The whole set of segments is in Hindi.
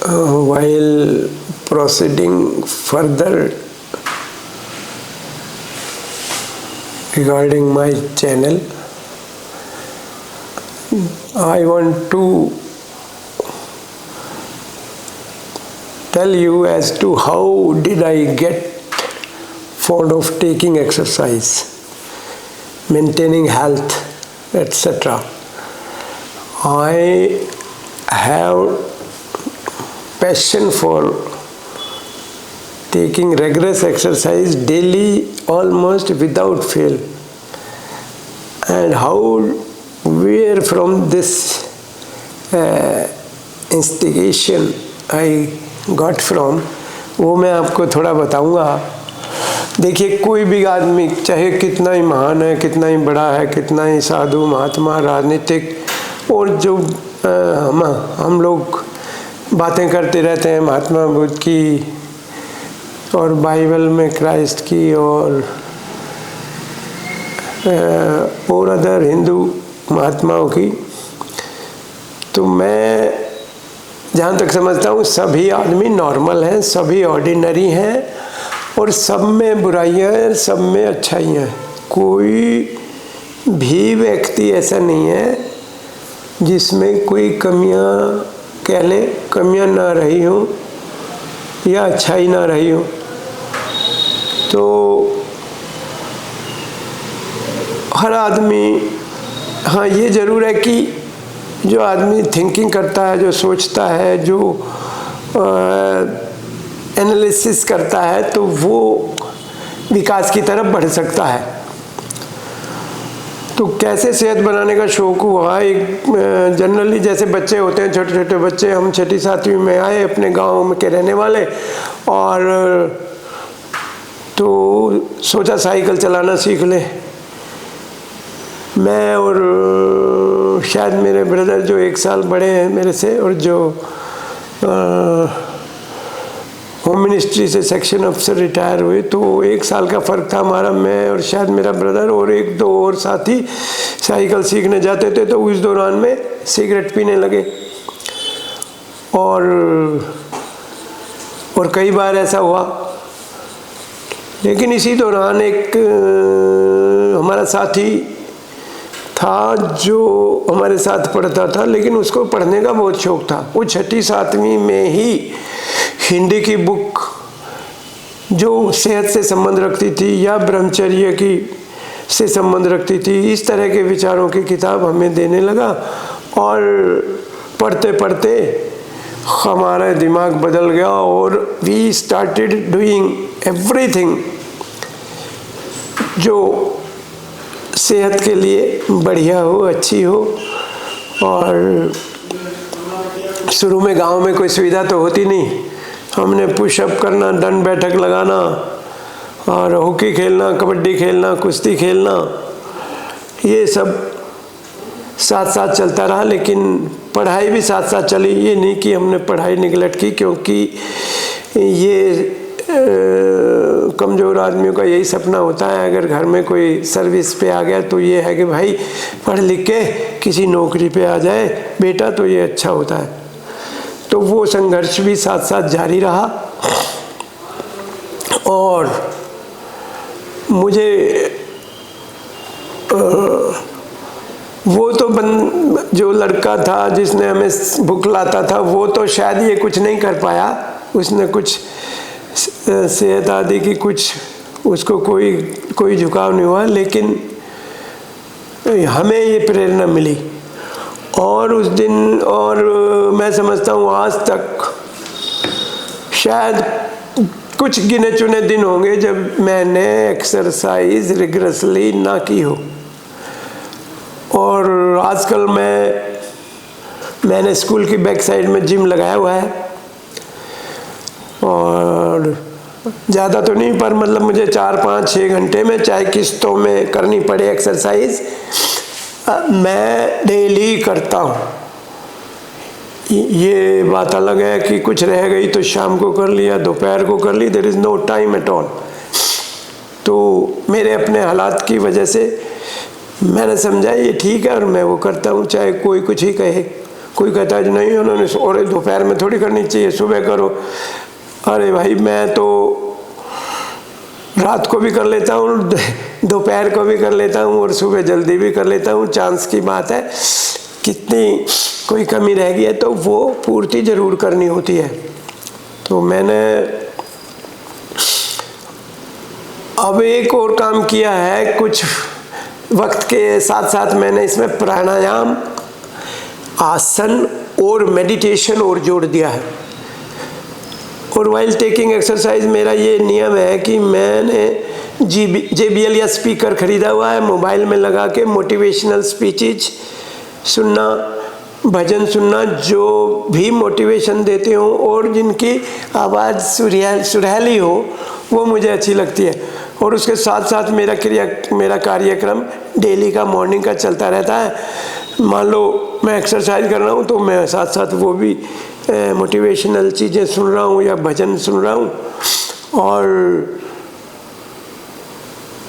while proceeding further regarding my channel, I want to tell you as to how did I get fond of taking exercise, maintaining health, etc. I have passion for taking rigorous exercise daily, almost without fail. And where from this instigation I got from, वो मैं आपको थोड़ा बताऊंगा। देखिए, कोई भी आदमी चाहे कितना ही महान है, कितना ही बड़ा है, कितना ही साधु महात्मा राजनीतिक और जो हम लोग बातें करते रहते हैं महात्मा बुद्ध की और बाइबल में क्राइस्ट की और अदर हिंदू महात्माओं की, तो मैं जहाँ तक समझता हूँ सभी आदमी नॉर्मल हैं, सभी ऑर्डिनरी हैं और सब में बुराइयाँ हैं, सब में अच्छाइयाँ हैं। कोई भी व्यक्ति ऐसा नहीं है जिसमें कोई कमियाँ कह ले, कमियाँ ना रही हों या अच्छाई ना रही हो। तो हर आदमी, हाँ ये ज़रूर है कि जो आदमी थिंकिंग करता है, जो सोचता है, जो एनालिसिस करता है, तो वो विकास की तरफ बढ़ सकता है। तो कैसे सेहत बनाने का शौक़ हुआ, एक जनरली जैसे बच्चे होते हैं, छोटे छोटे बच्चे, हम 6ठी 7वीं में आए, अपने गांव में के रहने वाले, और तो सोचा साइकिल चलाना सीख ले। मैं और शायद मेरे ब्रदर जो 1 साल बड़े हैं मेरे से और जो होम मिनिस्ट्री से सेक्शन अफसर रिटायर हुए, तो 1 साल का फ़र्क था हमारा। मैं और शायद मेरा ब्रदर और 1-2 और साथी साइकिल सीखने जाते थे, तो उस दौरान में सिगरेट पीने लगे। और कई बार ऐसा हुआ। लेकिन इसी दौरान एक हमारा साथी था जो हमारे साथ पढ़ता था, लेकिन उसको पढ़ने का बहुत शौक़ था। वो 6ठी 7वीं में ही हिंदी की बुक जो सेहत से संबंध रखती थी या ब्रह्मचर्य की से संबंध रखती थी, इस तरह के विचारों की किताब हमें देने लगा। और पढ़ते पढ़ते हमारा दिमाग बदल गया और वी स्टार्टेड डूइंग एवरीथिंग जो सेहत के लिए बढ़िया हो, अच्छी हो। और शुरू में गांव में कोई सुविधा तो होती नहीं, हमने पुशअप करना, दंड बैठक लगाना और हॉकी खेलना, कबड्डी खेलना, कुश्ती खेलना, ये सब साथ साथ चलता रहा। लेकिन पढ़ाई भी साथ साथ चली। ये नहीं कि हमने पढ़ाई निगलेक्ट की, क्योंकि ये कमज़ोर आदमियों का यही सपना होता है। अगर घर में कोई सर्विस पे आ गया तो ये है कि भाई पढ़ लिख के किसी नौकरी पे आ जाए बेटा, तो ये अच्छा होता है। तो वो संघर्ष भी साथ साथ जारी रहा। और मुझे वो तो जो लड़का था जिसने हमें बुक लाता था, वो तो शायद ये कुछ नहीं कर पाया। उसने कुछ सेहत आदि की कुछ उसको कोई झुकाव नहीं हुआ, लेकिन हमें ये प्रेरणा मिली। और उस दिन, और मैं समझता हूँ आज तक शायद कुछ गिने चुने दिन होंगे जब मैंने एक्सरसाइज रिगरसली ना की हो। और आजकल मैंने स्कूल की बैक साइड में जिम लगाया हुआ है, और ज़्यादा तो नहीं, पर मतलब मुझे 4-5-6 घंटे में, चाहे किस्तों में करनी पड़े एक्सरसाइज, मैं डेली करता हूँ। ये बात अलग है कि कुछ रह गई तो शाम को कर लिया, दोपहर को कर ली, there is no time at all. तो मेरे अपने हालात की वजह से मैंने समझा ये ठीक है और मैं वो करता हूँ, चाहे कोई कुछ ही कहे। कोई कहता है नहीं उन्होंने और दोपहर में थोड़ी करनी चाहिए, सुबह करो। अरे भाई मैं तो रात को भी कर लेता हूँ, दोपहर को भी कर लेता हूँ और सुबह जल्दी भी कर लेता हूँ, चांस की बात है। कितनी कोई कमी रह गई है तो वो पूर्ति जरूर करनी होती है। तो मैंने अब एक और काम किया है, कुछ वक्त के साथ साथ मैंने इसमें प्राणायाम, आसन और मेडिटेशन और जोड़ दिया है। और वाइल टेकिंग एक्सरसाइज मेरा ये नियम है कि मैंने JBL या स्पीकर खरीदा हुआ है, मोबाइल में लगा के मोटिवेशनल स्पीचेज सुनना, भजन सुनना जो भी मोटिवेशन देते हो और जिनकी आवाज़ सुरीली हो वो मुझे अच्छी लगती है। और उसके साथ साथ मेरा कार्यक्रम डेली का मॉर्निंग का चलता रहता है। मान लो मैं एक्सरसाइज कर रहा हूँ तो मैं साथ साथ वो भी मोटिवेशनल चीज़ें सुन रहा हूँ या भजन सुन रहा हूँ, और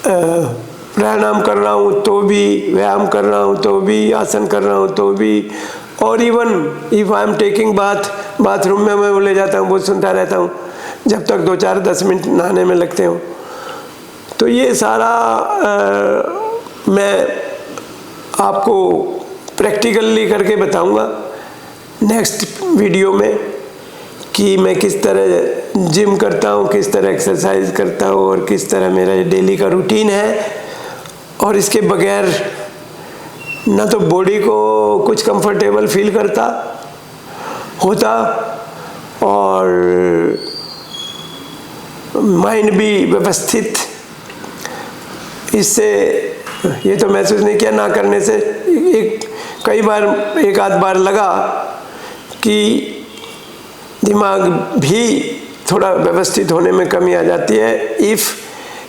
प्राणायाम कर रहा हूँ तो भी, व्यायाम कर रहा हूँ तो भी, आसन कर रहा हूँ तो भी, और even if I am taking bathroom में मैं वो ले जाता हूँ, वो सुनता रहता हूँ जब तक 2-4-10 मिनट नहाने में लगते हो। तो ये सारा मैं आपको प्रैक्टिकली करके बताऊंगा नेक्स्ट वीडियो में कि मैं किस तरह जिम करता हूँ, किस तरह एक्सरसाइज करता हूँ और किस तरह मेरा डेली का रूटीन है। और इसके बगैर ना तो बॉडी को कुछ कंफर्टेबल फील करता होता और माइंड भी व्यवस्थित, इससे ये तो महसूस नहीं किया ना करने से। एक आध बार लगा कि दिमाग भी थोड़ा व्यवस्थित होने में कमी आ जाती है if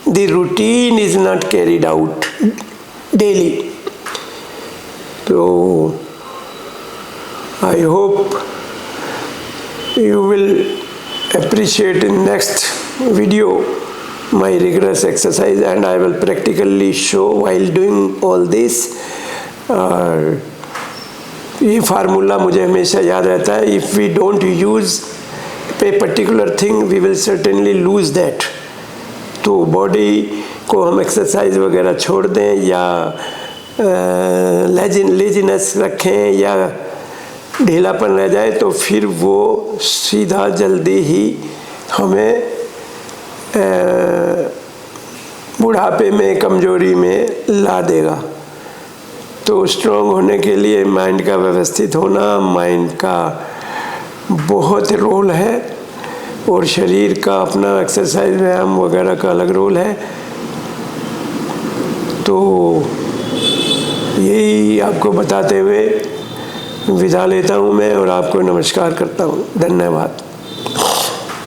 the routine is not carried out daily. तो I hope you will appreciate in next video my rigorous exercise, and I will practically show while doing all this। ये फार्मूला मुझे हमेशा याद रहता है, if we don't use a particular thing we will certainly lose that। तो बॉडी को हम एक्सरसाइज वगैरह छोड़ दें या लेजीनेस रखें या ढीलापन रह जाए तो फिर वो सीधा जल्दी ही हमें बुढ़ापे में, कमजोरी में ला देगा। तो स्ट्रॉन्ग होने के लिए माइंड का व्यवस्थित होना, माइंड का बहुत रोल है और शरीर का अपना एक्सरसाइज व्यायाम वगैरह का अलग रोल है। तो यही आपको बताते हुए विदा लेता हूँ मैं और आपको नमस्कार करता हूँ। धन्यवाद।